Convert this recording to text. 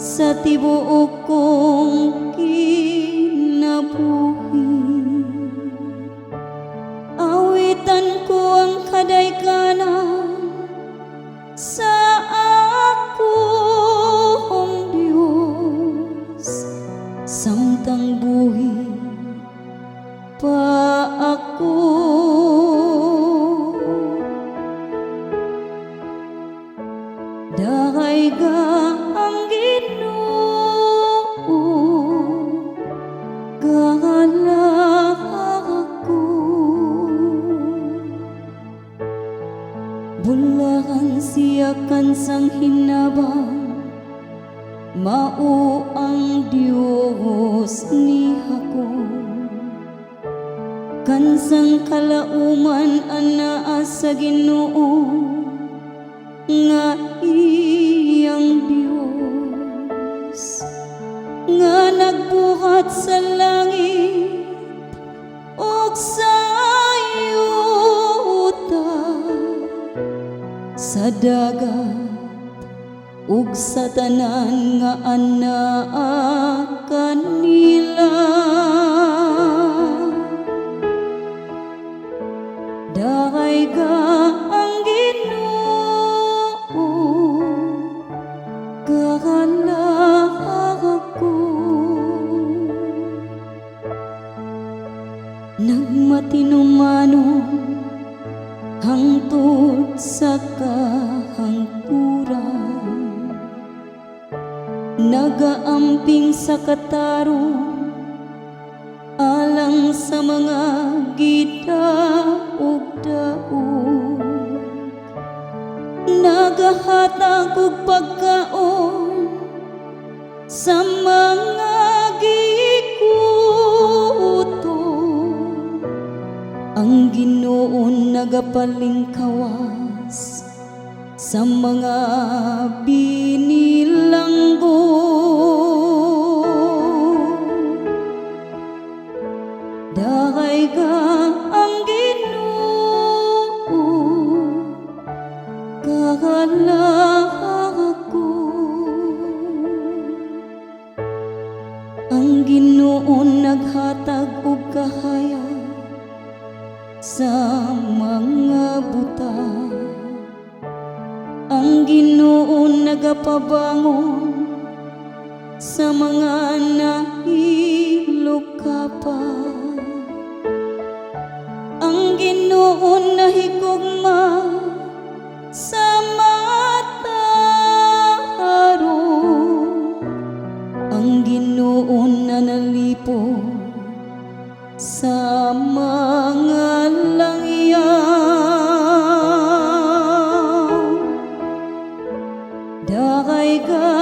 sa tibuok kong kinabuhi. Awitan ko ang kadaykanan sa akong Diyos, samtang buhi pa ako. Dahay ga ang Ginoo, galak ako. Bulakan siya kansang hinabang, mao ang Dios ni ako. Kansang kalauman anaa sa Ginoo, nga iyang Diyos, nga nagbuhat sa langit ug sa yuta, sa dagat ug sa tanan nga anaa kanila. Dahay ga ang Ginoo, galak ako. Nagmatinumanon hangtod sa kahangturan, nagaamping sa katarong alang sa mga gidaog daog, nagahatag og pagkaon sa mga gigutom. Ang Ginoo nagapalingkawas sa mga binilanggo. Dahay ga ang Ginoo, galak ako. Ang Ginoo naghatag og kahaya sa mga buta. Ang Ginoo nagapabangon sa mga nahilukapa. Ang Ginoo nahigugma sa matarong. Ang Ginoo nanalipo sa mga langyaw. Dahay ga